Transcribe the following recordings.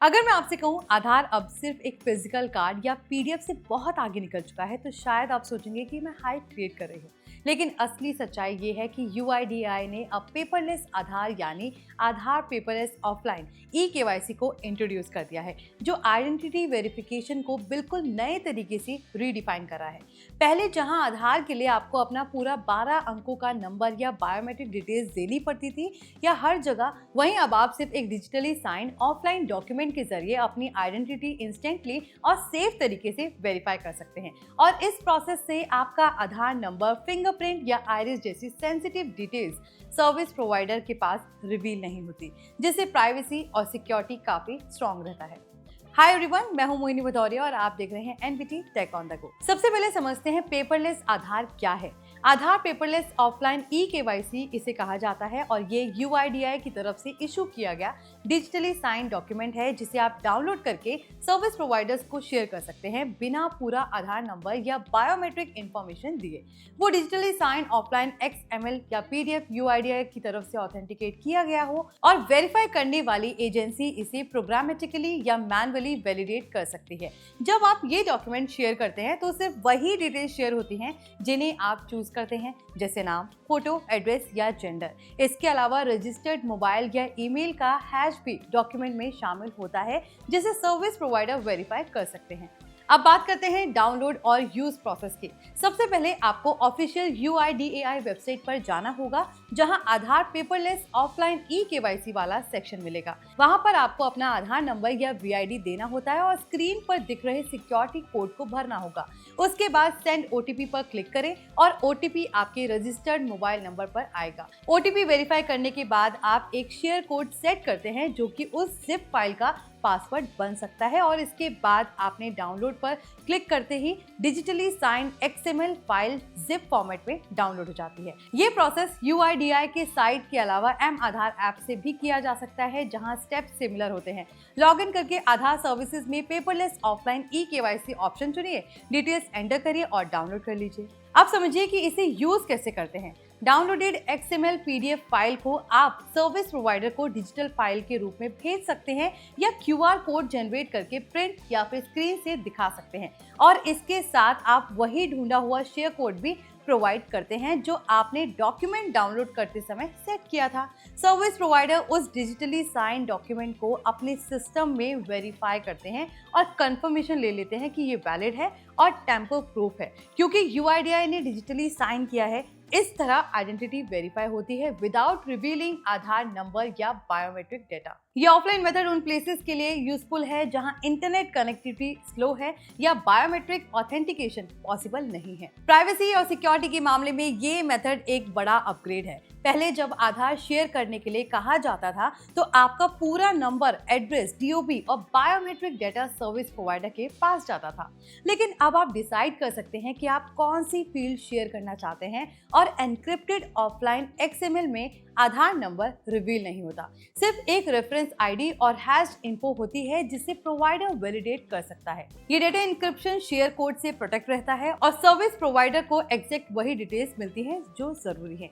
अगर मैं आपसे कहूँ आधार अब सिर्फ एक फिजिकल कार्ड या पीडीएफ से बहुत आगे निकल चुका है तो शायद आप सोचेंगे कि मैं हाइप क्रिएट कर रही हूँ। लेकिन असली सच्चाई ये है कि यूआईडीएआई ने अब पेपरलेस आधार यानी आधार पेपरलेस ऑफलाइन ई-केवाईसी को इंट्रोड्यूस कर दिया है, जो आइडेंटिटी वेरिफिकेशन को बिल्कुल नए तरीके से रीडिफाइन करा है। पहले जहां आधार के लिए आपको अपना पूरा 12 अंकों का नंबर या बायोमेट्रिक डिटेल्स देनी पड़ती थी या हर जगह, वहीं अब आप सिर्फ एक डिजिटली साइन ऑफलाइन डॉक्यूमेंट के जरिए अपनी आइडेंटिटी इंस्टेंटली और सेफ तरीके से वेरीफाई कर सकते हैं। और इस प्रोसेस से आपका आधार नंबर, फिंगरप्रिंट या आइरिस जैसी सेंसिटिव डिटेल्स सर्विस प्रोवाइडर के पास रिवील नहीं होती, जिससे प्राइवेसी और सिक्योरिटी काफी स्ट्रांग रहता है। हाय एवरीवन, मैं हूं मोहिनी भदौरिया और आप देख रहे हैं NBT tech on the go. सबसे पहले समझते हैं पेपरलेस आधार क्या है। आधार पेपरलेस ऑफलाइन ई-केवाईसी इसे कहा जाता है और ये यूआईडीएआई की तरफ से इशू किया गया डिजिटली साइन डॉक्यूमेंट है, जिसे आप डाउनलोड करके सर्विस प्रोवाइडर्स को शेयर कर सकते हैं बिना पूरा आधार नंबर या बायोमेट्रिक इंफॉर्मेशन दिए। वो डिजिटली साइन ऑफलाइन एक्सएमएल या पीडीएफ यूआईडीएआई की तरफ से ऑथेंटिकेट किया गया हो और वेरीफाई करने वाली एजेंसी इसे प्रोग्रामेटिकली या मैनुअली वैलिडेट कर सकती है। जब आप ये डॉक्यूमेंट शेयर करते हैं तो सिर्फ वही डिटेल्स शेयर होती हैं जिन्हें आप चूज करते हैं, जैसे नाम, फोटो, एड्रेस या जेंडर। इसके अलावा रजिस्टर्ड मोबाइल या ईमेल का हैश भी डॉक्यूमेंट में शामिल होता है, जिसे सर्विस प्रोवाइडर वेरीफाई कर सकते हैं। अब बात करते हैं डाउनलोड और यूज प्रोसेस की। सबसे पहले आपको ऑफिशियल यूआईडीएआई वेबसाइट पर जाना होगा, जहां आधार पेपरलेस ऑफलाइन ई-केवाईसी वाला सेक्शन मिलेगा। वहां पर आपको अपना आधार नंबर या वीआईडी देना होता है और स्क्रीन पर दिख रहे सिक्योरिटी कोड को भरना होगा। उसके बाद सेंड ओटीपी पर क्लिक करें और ओटीपी आपके रजिस्टर्ड मोबाइल नंबर पर आएगा। ओटीपी वेरीफाई करने के बाद आप एक शेयर कोड सेट करते हैं, जो कि उस जिप फाइल का पासवर्ड बन सकता है और इसके बाद आपने डाउनलोड पर क्लिक करते ही digitally sign XML file zip format में डाउनलोड हो जाती है। ये प्रोसेस यूआईडीएआई के साइट के अलावा एम आधार ऐप से भी किया जा सकता है, जहां स्टेप्स सिमिलर होते हैं। लॉगिन करके आधार सर्विसेज में पेपरलेस ऑफलाइन ई-केवाईसी ऑप्शन चुनिए, डिटेल्स एंटर करिए और डाउनलोड कर लीजिए। अब समझिए कि इसे यूज कैसे करते हैं। डाउनलोडेड एक्सएमएल पीडीएफ फाइल को आप सर्विस प्रोवाइडर को डिजिटल फाइल के रूप में भेज सकते हैं या क्यूआर कोड जनरेट करके प्रिंट या फिर स्क्रीन से दिखा सकते हैं, और इसके साथ आप वही ढूंढा हुआ शेयर कोड भी प्रोवाइड करते हैं जो आपने डॉक्यूमेंट डाउनलोड करते समय सेट किया था। सर्विस प्रोवाइडर उस डिजिटली साइन डॉक्यूमेंट को अपने सिस्टम में वेरीफाई करते हैं और कंफर्मेशन ले लेते हैं कि ये वैलिड है और टेम्पर प्रूफ है। क्योंकि यूआईडीएआई ने डिजिटली साइन किया है, इस तरह आइडेंटिटी वेरीफाई होती है विदाउट रिवीलिंग आधार नंबर या बायोमेट्रिक डेटा। ये ऑफलाइन मेथड उन प्लेसेस के लिए यूजफुल है जहां इंटरनेट कनेक्टिविटी स्लो है या बायोमेट्रिक ऑथेंटिकेशन पॉसिबल नहीं है। प्राइवेसी और सिक्योरिटी के मामले में ये मेथड एक बड़ा अपग्रेड है। पहले जब आधार शेयर करने के लिए कहा जाता था तो आपका पूरा नंबर, एड्रेस, डीओबी और बायोमेट्रिक डेटा सर्विस प्रोवाइडर के पास जाता था। लेकिन अब आप डिसाइड कर सकते हैं कि आप कौन सी फील्ड शेयर करना चाहते हैं और एनक्रिप्टेड ऑफलाइन एक्सएमएल में आधार नंबर रिवील नहीं होता। सिर्फ एक रेफरेंस आईडी और हैश इन्फो होती है, जिसे प्रोवाइडर वैलिडेट कर सकता है। ये डेटा इंक्रिप्शन शेयर कोड से प्रोटेक्ट रहता है और सर्विस प्रोवाइडर को एग्जैक्ट वही डिटेल्स मिलती है जो जरूरी है।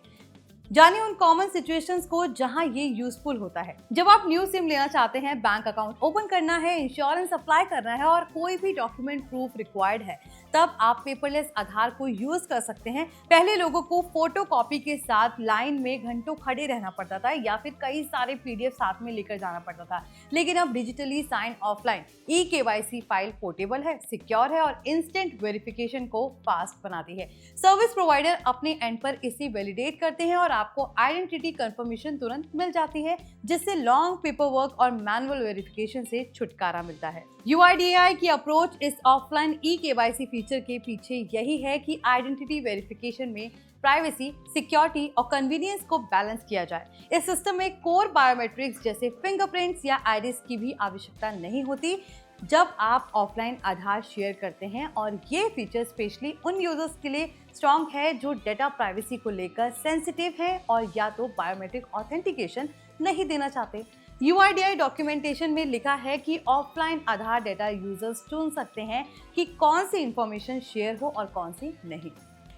जानिए उन कॉमन सिचुएशंस को जहां ये यूजफुल होता है। जब आप न्यू सिम लेना चाहते हैं, बैंक अकाउंट ओपन करना है, इंश्योरेंस अप्लाई करना है और कोई भी डॉक्यूमेंट प्रूफ रिक्वायर्ड है, तब आप पेपरलेस आधार को यूज कर सकते हैं। पहले लोगों को फोटो कॉपी के साथ लाइन में घंटों खड़े रहना पड़ता था या फिर कई सारे पीडीएफ साथ में लेकर जाना पड़ता था। लेकिन अब digitally sign offline e KYC file portable है, सिक्योर है और इंस्टेंट वेरिफिकेशन को फास्ट बनाती है। सर्विस प्रोवाइडर अपने एंड पर इसे वैलिडेट करते हैं और आपको आइडेंटिटी कंफर्मेशन तुरंत मिल जाती है, जिससे लॉन्ग पेपर वर्क और मैनुअल वेरिफिकेशन से छुटकारा मिलता है। यूआईडीएआई की अप्रोच इस ऑफलाइन ई-केवाईसी फीचर के पीछे यही है कि आइडेंटिटी वेरिफिकेशन में प्राइवेसी, सिक्योरिटी और कन्वीनियंस को बैलेंस किया जाए। इस सिस्टम में कोर बायोमेट्रिक्स जैसे फिंगरप्रिंट्स या आइरिस की भी आवश्यकता नहीं होती जब आप ऑफलाइन आधार शेयर करते हैं, और ये फीचर स्पेशली उन यूजर्स के लिए स्ट्रॉन्ग है जो डेटा प्राइवेसी को लेकर सेंसिटिव है और या तो बायोमेट्रिक ऑथेंटिकेशन नहीं देना चाहते। यूआईडीएआई डॉक्यूमेंटेशन में लिखा है कि ऑफलाइन आधार डेटा यूजर्स चुन सकते हैं कि कौन सी इंफॉर्मेशन शेयर हो और कौन सी नहीं।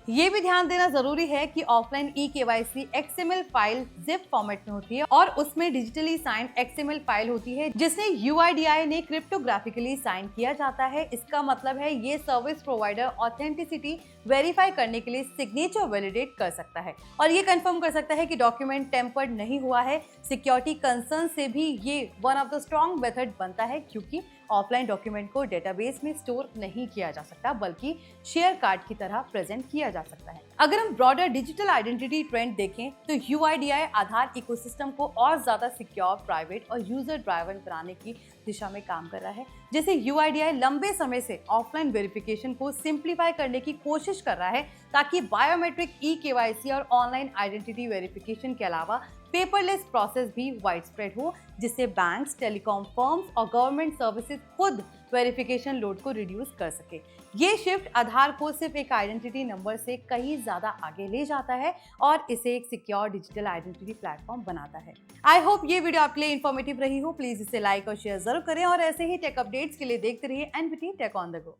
ये भी ध्यान देना जरूरी है कि offline eKYC XML file zip format में होती है और उसमें डिजिटली साइंड XML फाइल होती है जिसने UIDAI ने क्रिप्टोग्राफिकली साइन किया जाता है। इसका मतलब है ये सर्विस प्रोवाइडर ऑथेंटिसिटी वेरीफाई करने के लिए सिग्नेचर वैलिडेट कर सकता है और ये कंफर्म कर सकता है कि डॉक्यूमेंट टेम्पर्ड नहीं हुआ है। सिक्योरिटी कंसर्न से भी ये one of the strong method बनता है क्योंकि ऑफलाइन डॉक्यूमेंट को डेटाबेस में स्टोर नहीं किया जा सकता बल्कि शेयर कार्ड की तरह प्रेजेंट किया जा सकता है। अगर हम ब्रॉडर डिजिटल आइडेंटिटी ट्रेंड देखें तो UIDAI आधार इकोसिस्टम को और ज्यादा सिक्योर, प्राइवेट और यूजर ड्राइवन बनाने की दिशा में काम कर रहा है। जैसे UIDAI लंबे समय से ऑफलाइन वेरिफिकेशन को सिंप्लीफाई करने की कोशिश कर रहा है ताकि बायोमेट्रिक eKYC और ऑनलाइन आइडेंटिटी वेरिफिकेशन के अलावा पेपरलेस प्रोसेस भी वाइड स्प्रेड हो, जिससे बैंक्स, टेलीकॉम फर्म्स और गवर्नमेंट सर्विसेज खुद वेरिफिकेशन लोड को रिड्यूस कर सके। ये शिफ्ट आधार को सिर्फ एक आइडेंटिटी नंबर से कहीं ज्यादा आगे ले जाता है और इसे एक सिक्योर डिजिटल आइडेंटिटी प्लेटफॉर्म बनाता है। आई होप ये वीडियो आपके लिए इन्फॉर्मेटिव रही हो। प्लीज इसे लाइक और शेयर जरूर करें और ऐसे ही टेक अपडेट्स के लिए देखते रहिए NBT tech on the go.